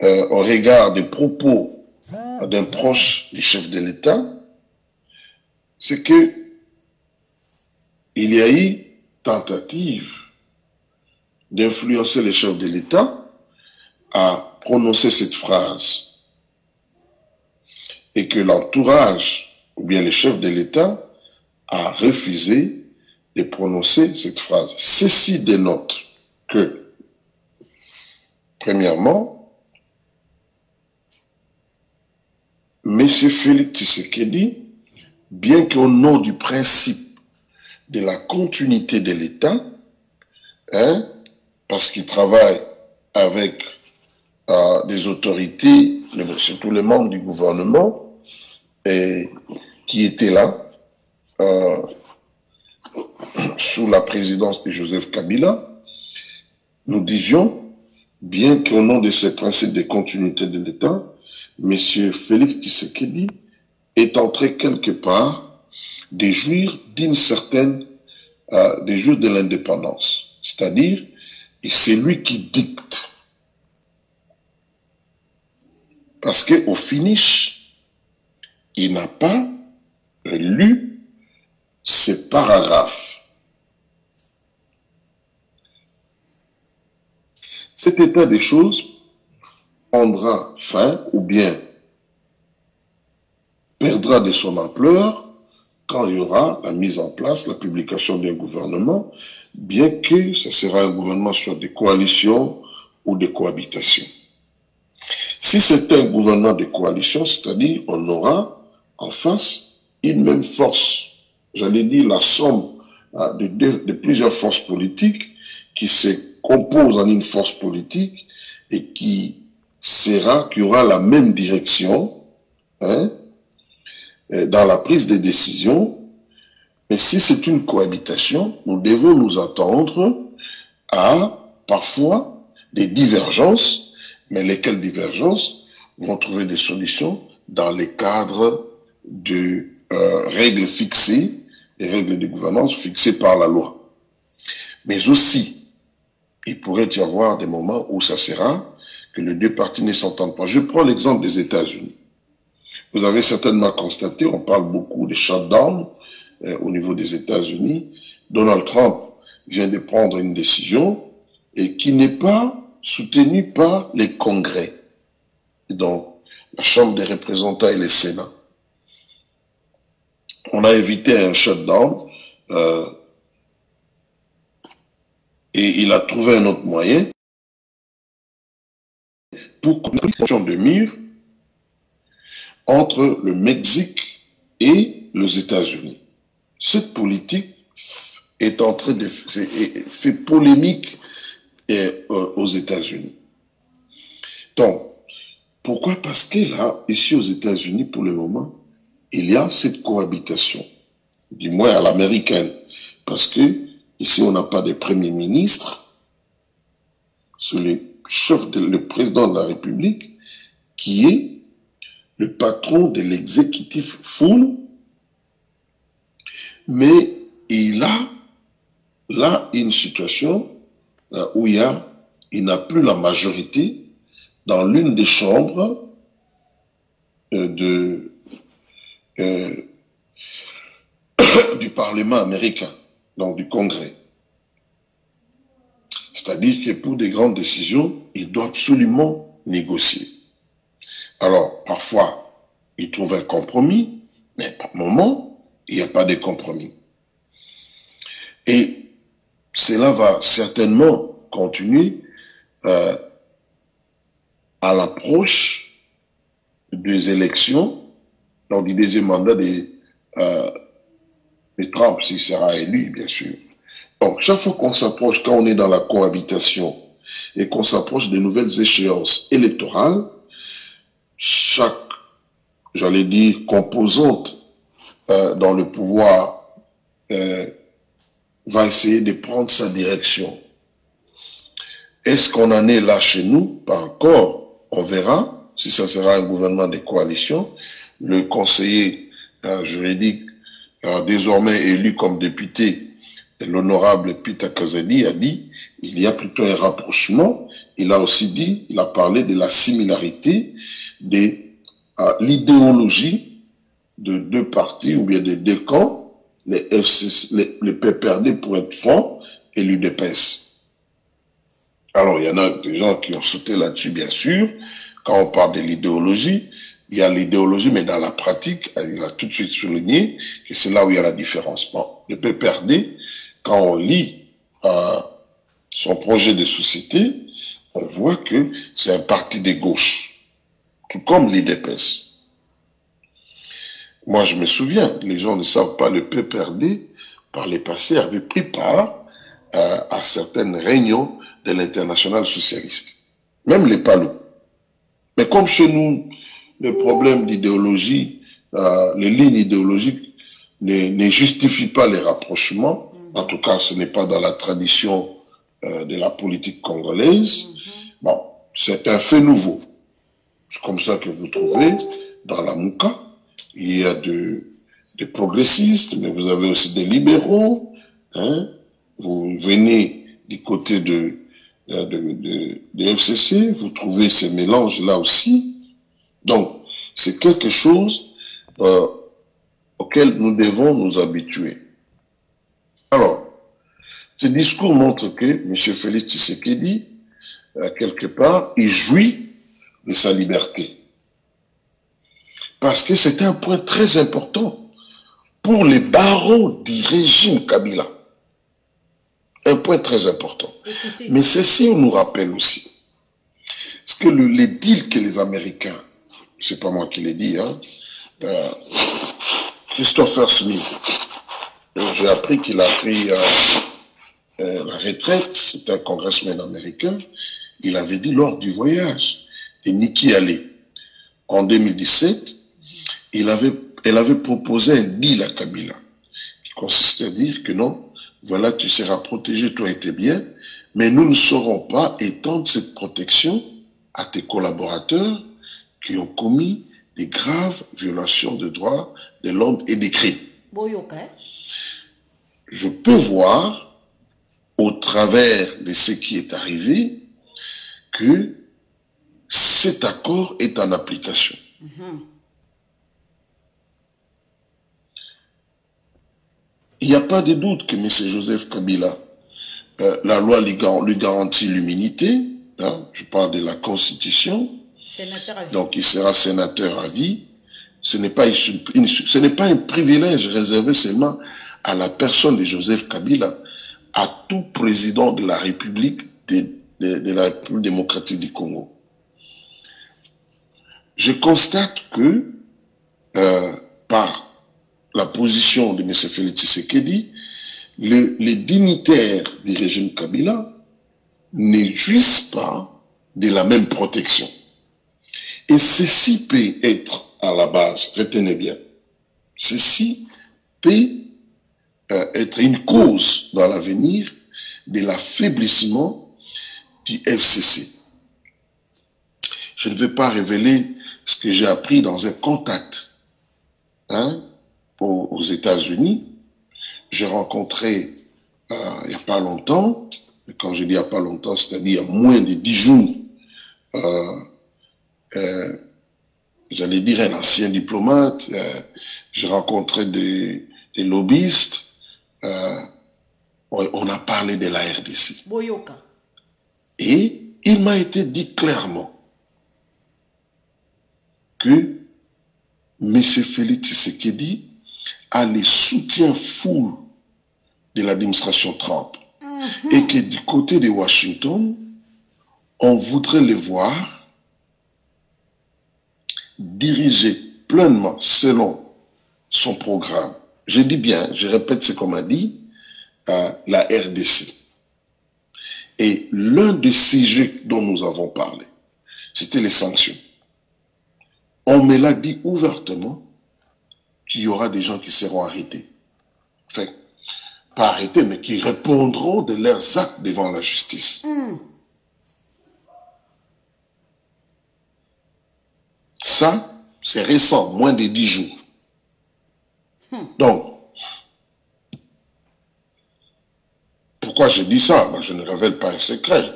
au regard des propos d'un proche du chef de l'État, c'est que il y a eu tentative d'influencer les chefs de l'État à prononcer cette phrase et que l'entourage ou bien les chefs de l'État a refusé de prononcer cette phrase. Ceci dénote que, premièrement, M. Félix Tshisekedi, bien qu'au nom du principe de la continuité de l'État, parce qu'il travaille avec des autorités, surtout les membres du gouvernement, qui étaient là, sous la présidence de Joseph Kabila, nous disions, bien qu'au nom de ces principes de continuité de l'État, M. Félix Tshisekedi est entré quelque part des jours d'une certaine, des jours de l'indépendance. C'est-à-dire, et c'est lui qui dicte. Parce qu'au finish, il n'a pas lu ces paragraphes. Cet état des choses prendra fin ou bien perdra de son ampleur quand il y aura la mise en place, la publication d'un gouvernement, bien que ce sera un gouvernement sur des coalitions ou des cohabitations. Si c'est un gouvernement de coalition, c'est-à-dire on aura en face une même force, j'allais dire la somme de plusieurs forces politiques qui se composent en une force politique et qui aura la même direction dans la prise des décisions. Mais si c'est une cohabitation, nous devons nous attendre à parfois des divergences, mais lesquelles divergences vont trouver des solutions dans les cadres de règles fixées, des règles de gouvernance fixées par la loi. Mais aussi, il pourrait y avoir des moments où ça sera que les deux parties ne s'entendent pas. Je prends l'exemple des États-Unis. Vous avez certainement constaté, on parle beaucoup de shutdown au niveau des États-Unis. Donald Trump vient de prendre une décision et qui n'est pas soutenue par les congrès, donc la Chambre des représentants et le Sénat. On a évité un shutdown et il a trouvé un autre moyen pour construire de murs entre le Mexique et les États-Unis. Cette politique est en train de fait polémique aux États-Unis. Donc, pourquoi? Parce que là, ici aux États-Unis, pour le moment, il y a cette cohabitation, du moins à l'américaine, parce que ici on n'a pas de premier ministre, c'est le président de la République qui est le patron de l'exécutif full, mais il a là une situation où il n'a plus la majorité dans l'une des chambres du Parlement américain, donc du Congrès. C'est-à-dire que pour des grandes décisions, il doit absolument négocier. Alors, parfois, il trouve un compromis, mais par moment, il n'y a pas de compromis. Et cela va certainement continuer à l'approche des élections, lors du deuxième mandat de Trump, s'il sera élu, bien sûr. Donc, chaque fois qu'on s'approche, quand on est dans la cohabitation et qu'on s'approche des nouvelles échéances électorales, chaque, j'allais dire, composante dans le pouvoir va essayer de prendre sa direction. Est-ce qu'on en est là chez nous? Pas encore. On verra si ça sera un gouvernement de coalition. Le conseiller juridique, désormais élu comme député, l'honorable Peter Kazadi a dit il y a plutôt un rapprochement. Il a aussi dit, il a parlé de la similarité de l'idéologie de deux partis ou bien de deux camps, les FCC, les PPRD pour être franc et l'UDPS. Alors, il y en a des gens qui ont sauté là-dessus, bien sûr. Quand on parle de l'idéologie, il y a l'idéologie, mais dans la pratique, il a tout de suite souligné que c'est là où il y a la différence. Bon, le PPRD, quand on lit son projet de société, on voit que c'est un parti de gauche, tout comme l'IDPS. Moi, je me souviens, les gens ne savent pas, le PPRD, par le passé, avait pris part à certaines réunions de l'international socialiste. Même les palos. Mais comme chez nous, le problème d'idéologie, les lignes idéologiques ne justifient pas les rapprochements. En tout cas, ce n'est pas dans la tradition de la politique congolaise. Bon, c'est un fait nouveau. C'est comme ça que vous trouvez dans la Mouka. Il y a des progressistes, mais vous avez aussi des libéraux. Hein. Vous venez du côté de FCC, vous trouvez ces mélanges-là aussi. Donc, c'est quelque chose auquel nous devons nous habituer. Alors, ce discours montre que M. Félix Tshisekedi, quelque part, il jouit de sa liberté. Parce que c'est un point très important pour les barreaux du régime Kabila. Un point très important. Écoutez. Mais ceci nous rappelle aussi. Parce que les deals que les Américains, c'est pas moi qui l'ai dit, hein, Christopher Smith, j'ai appris qu'il a pris la retraite, c'est un congressman américain, il avait dit lors du voyage de Nikki Haley en 2017, elle avait proposé un deal à Kabila qui consistait à dire que non, voilà, tu seras protégé, toi et tes biens, mais nous ne saurons pas étendre cette protection à tes collaborateurs qui ont commis des graves violations de droits de l'homme et des crimes. Je peux voir, au travers de ce qui est arrivé, que cet accord est en application. Il n'y a pas de doute que M. Joseph Kabila, la loi lui garantit l'immunité, hein, je parle de la Constitution, donc il sera sénateur à vie. Ce n'est pas un privilège réservé seulement à la personne de Joseph Kabila, à tout président de la République de la République démocratique du Congo. Je constate que par la position de M. Félix Tshisekedi, les dignitaires du régime Kabila ne jouissent pas de la même protection. Et ceci peut être à la base, retenez bien, ceci peut être une cause dans l'avenir de l'affaiblissement du FCC. Je ne vais pas révéler ce que j'ai appris dans un contact aux États-Unis. J'ai rencontré il n'y a pas longtemps, et quand je dis il n'y a pas longtemps, c'est-à-dire moins de 10 jours, j'allais dire un ancien diplomate, j'ai rencontré des lobbyistes, on a parlé de la RDC. Boyoka. Et il m'a été dit clairement que M. Félix Tshisekedi a les soutiens fous de l'administration Trump. Et que du côté de Washington, on voudrait les voir diriger pleinement selon son programme. Je dis bien, je répète ce qu'on m'a dit, la RDC. Et l'un des sujets dont nous avons parlé, c'était les sanctions. On me l'a dit ouvertement qu'il y aura des gens qui seront arrêtés. Enfin, pas arrêtés, mais qui répondront de leurs actes devant la justice. Ça, c'est récent, moins de 10 jours. Donc, pourquoi je dis ça? Ben, je ne révèle pas un secret.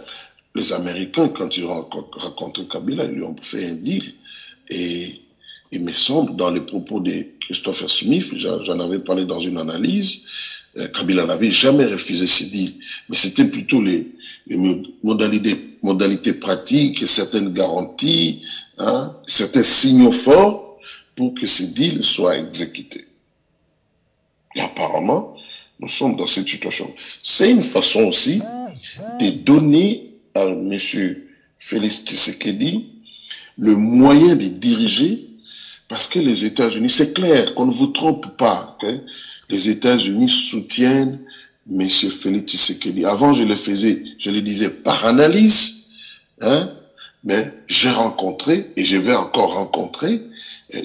Les Américains, quand ils rencontrent Kabila, ils lui ont fait un deal. Et il me semble, dans les propos de Christopher Smith, j'en avais parlé dans une analyse, Kabila n'avait jamais refusé ce deal. Mais c'était plutôt les modalités pratiques et certaines garanties, hein, certains signaux forts pour que ce deal soit exécuté. Et apparemment, nous sommes dans cette situation. C'est une façon aussi de donner à M. Félix Tshisekedi le moyen de diriger, parce que les États-Unis, c'est clair, qu'on ne vous trompe pas, okay? Les États-Unis soutiennent M. Félix Tshisekedi. Avant, je le disais par analyse, hein, mais j'ai rencontré, et je vais encore rencontrer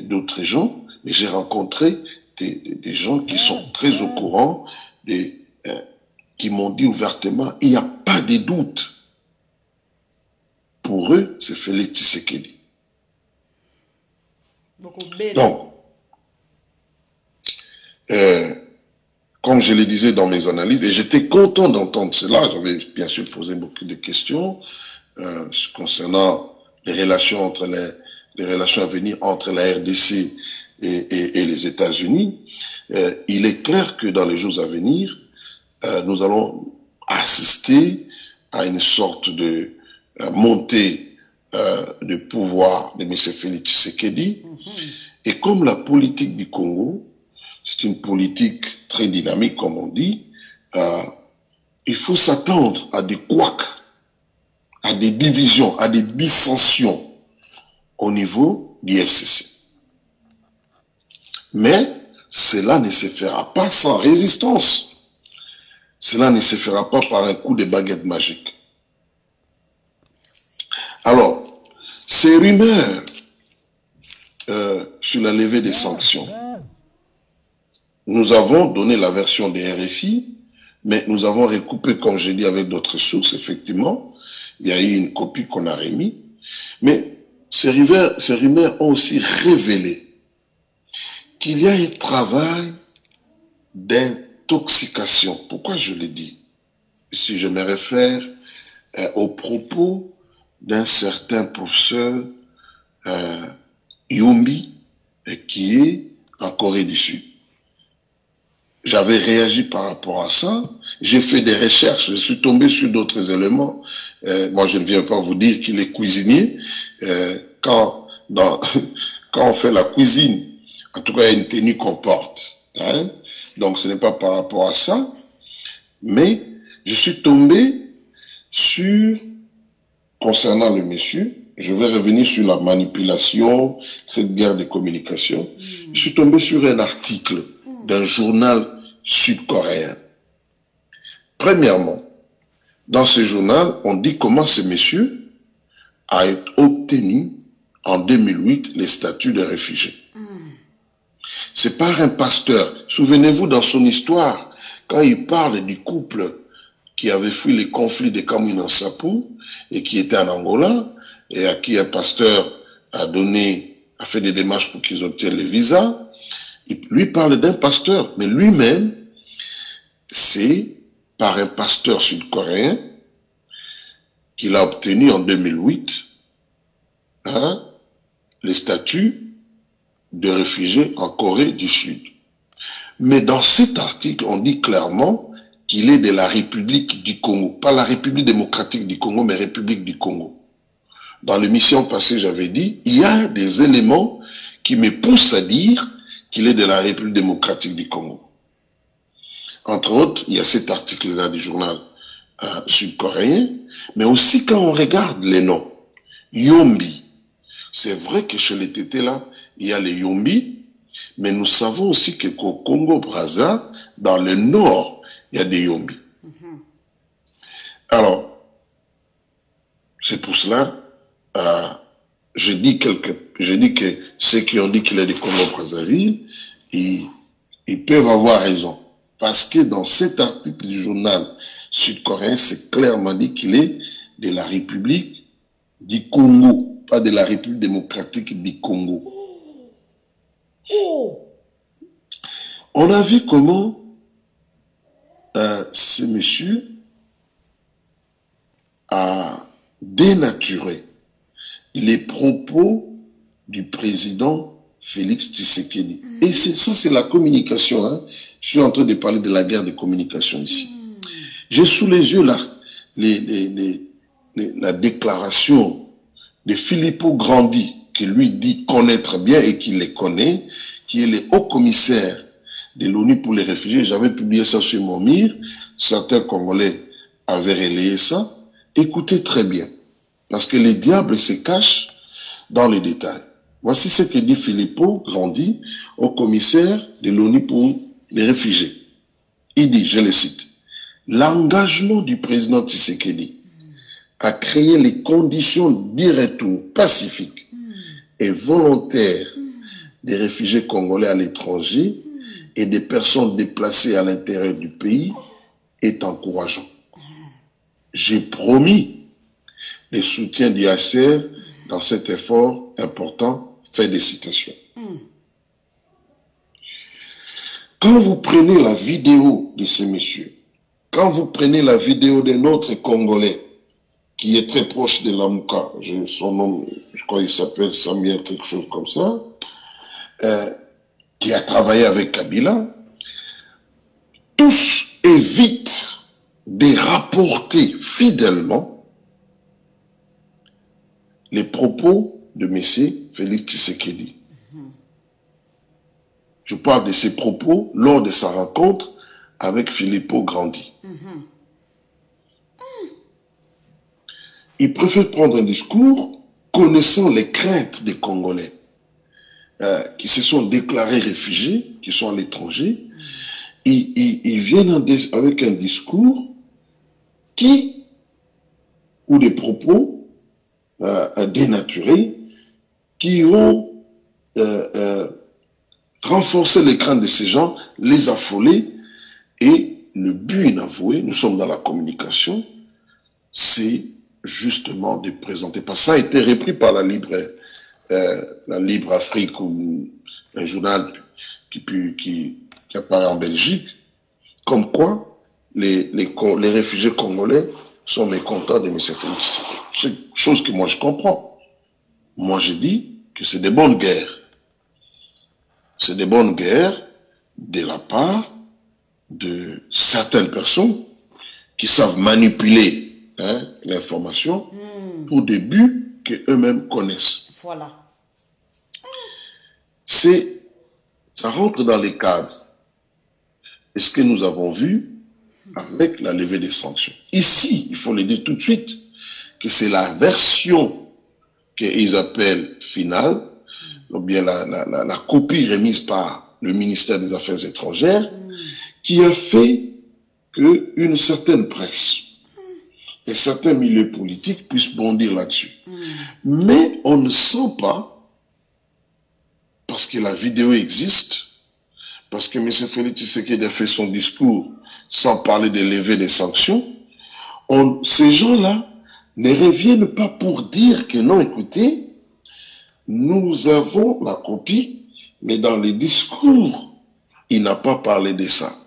d'autres gens, mais j'ai rencontré des gens qui sont très au courant, qui m'ont dit ouvertement, il n'y a pas de doute. Pour eux, c'est Félix Tshisekedi. Donc, comme je le disais dans mes analyses, et j'étais content d'entendre cela, j'avais bien sûr posé beaucoup de questions concernant les relations à venir entre la RDC et les États-Unis. Il est clair que dans les jours à venir, nous allons assister à une sorte de montée de pouvoir de M. Félix Tshisekedi. Et comme la politique du Congo, c'est une politique très dynamique, comme on dit, il faut s'attendre à des couacs, à des divisions, à des dissensions au niveau du FCC. Mais cela ne se fera pas sans résistance. Cela ne se fera pas par un coup de baguette magique. Alors, ces rumeurs sur la levée des sanctions, nous avons donné la version des RFI, mais nous avons recoupé, comme j'ai dit, avec d'autres sources, effectivement. Il y a eu une copie qu'on a remise. Mais ces rumeurs ont aussi révélé qu'il y a un travail d'intoxication. Pourquoi je le dis? Si je me réfère aux propos d'un certain professeur Yumbi, qui est en Corée du Sud. J'avais réagi par rapport à ça. J'ai fait des recherches, je suis tombé sur d'autres éléments. Moi, je ne viens pas vous dire qu'il est cuisinier. Quand on fait la cuisine, en tout cas, il y a une tenue qu'on porte. Hein? Donc, ce n'est pas par rapport à ça. Mais je suis tombé sur, concernant le monsieur, je vais revenir sur la manipulation, cette guerre de communication. Je suis tombé sur un article d'un journal sud-coréen. Premièrement, dans ce journal, on dit comment ce monsieur a obtenu en 2008 les statuts de réfugié. C'est par un pasteur. Souvenez-vous, dans son histoire, quand il parle du couple qui avait fui les conflits de Kamwina Nsapu et qui était en Angola, et à qui un pasteur a fait des démarches pour qu'ils obtiennent les visas, il lui parle d'un pasteur, mais lui-même, c'est par un pasteur sud-coréen qu'il a obtenu en 2008 les statuts de réfugiés en Corée du Sud. Mais dans cet article, on dit clairement qu'il est de la République du Congo. Pas la République démocratique du Congo, mais République du Congo. Dans l'émission passée, j'avais dit, il y a des éléments qui me poussent à dire qu'il est de la République démocratique du Congo. Entre autres, il y a cet article-là du journal sud-coréen, mais aussi quand on regarde les noms. Yombi. C'est vrai que chez les Tétés, là, il y a les Yombi, mais nous savons aussi que qu'au Congo-Brazza, dans le nord, il y a des Yombi. Alors, c'est pour cela, je dis que ceux qui ont dit qu'il est du Congo-Brazzaville, ils peuvent avoir raison. Parce que dans cet article du journal sud-coréen, c'est clairement dit qu'il est de la République du Congo, pas de la République démocratique du Congo. Oh. On a vu comment ce monsieur a dénaturé les propos du président Félix Tshisekedi. Et ça, c'est la communication. Hein. Je suis en train de parler de la guerre de communication ici. J'ai sous les yeux la déclaration de Filippo Grandi, que lui dit connaître bien et qu'il les connaît, qui est le haut commissaire de l'ONU pour les réfugiés. J'avais publié ça sur mon mur. Certains Congolais avaient relayé ça. Écoutez très bien, parce que les diables se cachent dans les détails. Voici ce que dit Filippo Grandi, au commissaire de l'ONU pour les réfugiés. Il dit, je le cite, « L'engagement du président Tshisekedi à créer les conditions du retour pacifique et volontaire des réfugiés congolais à l'étranger et des personnes déplacées à l'intérieur du pays est encourageant. J'ai promis le soutien du HCR dans cet effort important. » Fait des citations. Quand vous prenez la vidéo de ces messieurs, quand vous prenez la vidéo d'un autre Congolais qui est très proche de Lamuka, son nom, je crois qu'il s'appelle Samuel, quelque chose comme ça, qui a travaillé avec Kabila, tous évitent de rapporter fidèlement les propos de M. Félix Tshisekedi. Je parle de ses propos lors de sa rencontre avec Filippo Grandi. Il préfère prendre un discours connaissant les craintes des Congolais qui se sont déclarés réfugiés, qui sont à l'étranger. Ils viennent avec un discours ou des propos dénaturés qui vont renforcer les craintes de ces gens, les affoler, et le but inavoué, nous sommes dans la communication, c'est justement de présenter. Parce que ça a été repris par la Libre Afrique, ou un journal qui apparaît en Belgique, comme quoi les réfugiés congolais sont mécontents de M. Félix. C'est chose que moi je comprends. Moi je dis que c'est des bonnes guerres. C'est des bonnes guerres de la part de certaines personnes qui savent manipuler l'information pour des buts qu'eux-mêmes connaissent. Voilà. Ça rentre dans les cadres. Et ce que nous avons vu avec la levée des sanctions. Ici, il faut le dire tout de suite, que c'est la version qu'ils appellent finale, ou bien la copie remise par le ministère des Affaires étrangères, qui a fait qu'une certaine presse et certains milieux politiques puissent bondir là-dessus. Mais on ne sent pas, parce que la vidéo existe, parce que M. Félix Tshisekedi a fait son discours sans parler de lever des sanctions, ces gens-là ne reviennent pas pour dire que non, écoutez, nous avons la copie, mais dans les discours, il n'a pas parlé de ça.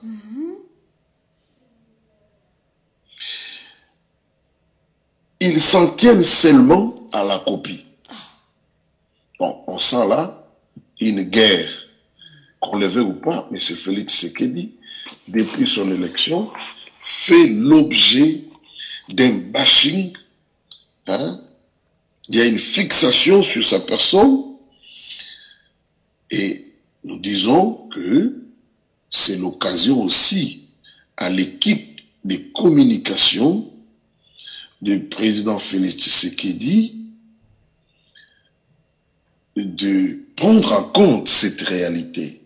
Ils s'en tiennent seulement à la copie. Bon, on sent là une guerre, qu'on le veuille ou pas, mais c'est Félix Tshisekedi, depuis son élection, fait l'objet d'un bashing. Il y a une fixation sur sa personne, et nous disons que c'est l'occasion aussi à l'équipe de communication du président Félix Tshisekedi de prendre en compte cette réalité.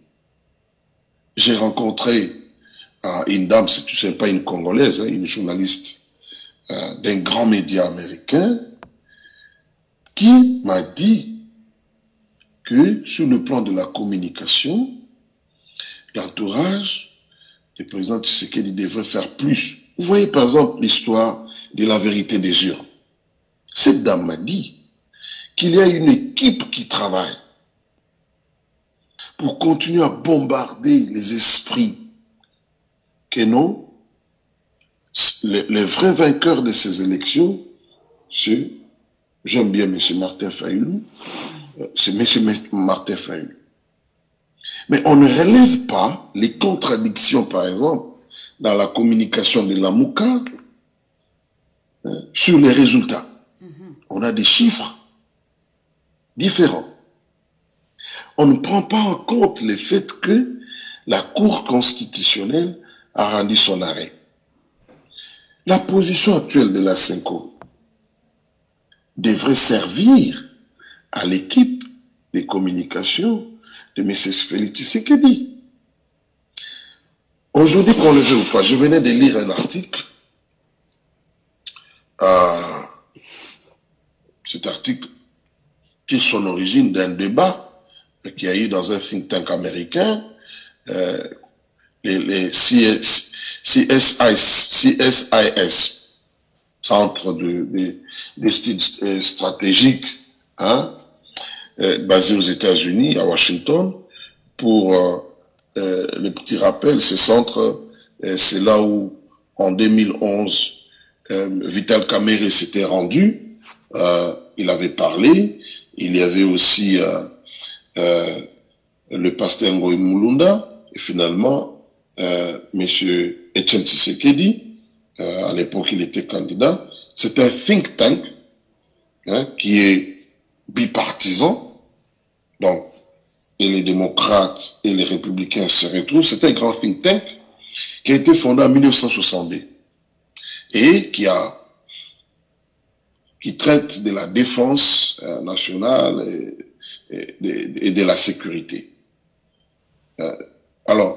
J'ai rencontré une dame, c'est pas une Congolaise, une journaliste d'un grand média américain, qui m'a dit que sur le plan de la communication, l'entourage le président Tshisekedi devrait faire plus. Vous voyez par exemple l'histoire de la vérité des urnes. Cette dame m'a dit qu'il y a une équipe qui travaille pour continuer à bombarder les esprits. Que non, les vrais vainqueurs de ces élections, c'est, j'aime bien M. Martin Fayulu, c'est M. Martin Fayulu. Mais on ne relève pas les contradictions, par exemple, dans la communication de la Mouka sur les résultats. On a des chiffres différents. On ne prend pas en compte le fait que la Cour constitutionnelle a rendu son arrêt. La position actuelle de la CENCO devrait servir à l'équipe de communication de M. Félix Tshisekedi. Aujourd'hui, qu'on le veut ou pas, je venais de lire un article. Cet article tire son origine d'un débat qui a eu dans un think tank américain, les CSIS, Centre d'études stratégiques, basé aux États-Unis, à Washington. Pour le petit rappel, ce centre, c'est là où, en 2011, Vital Kamerhe s'était rendu. Il avait parlé. Il y avait aussi le pasteur Ngoï Mulunda, et finalement, monsieur Etienne Tshisekedi, à l'époque il était candidat. C'est un think tank qui est bipartisan, donc et les démocrates et les républicains se retrouvent. C'est un grand think tank qui a été fondé en 1962 et qui traite de la défense nationale et de la sécurité. Alors,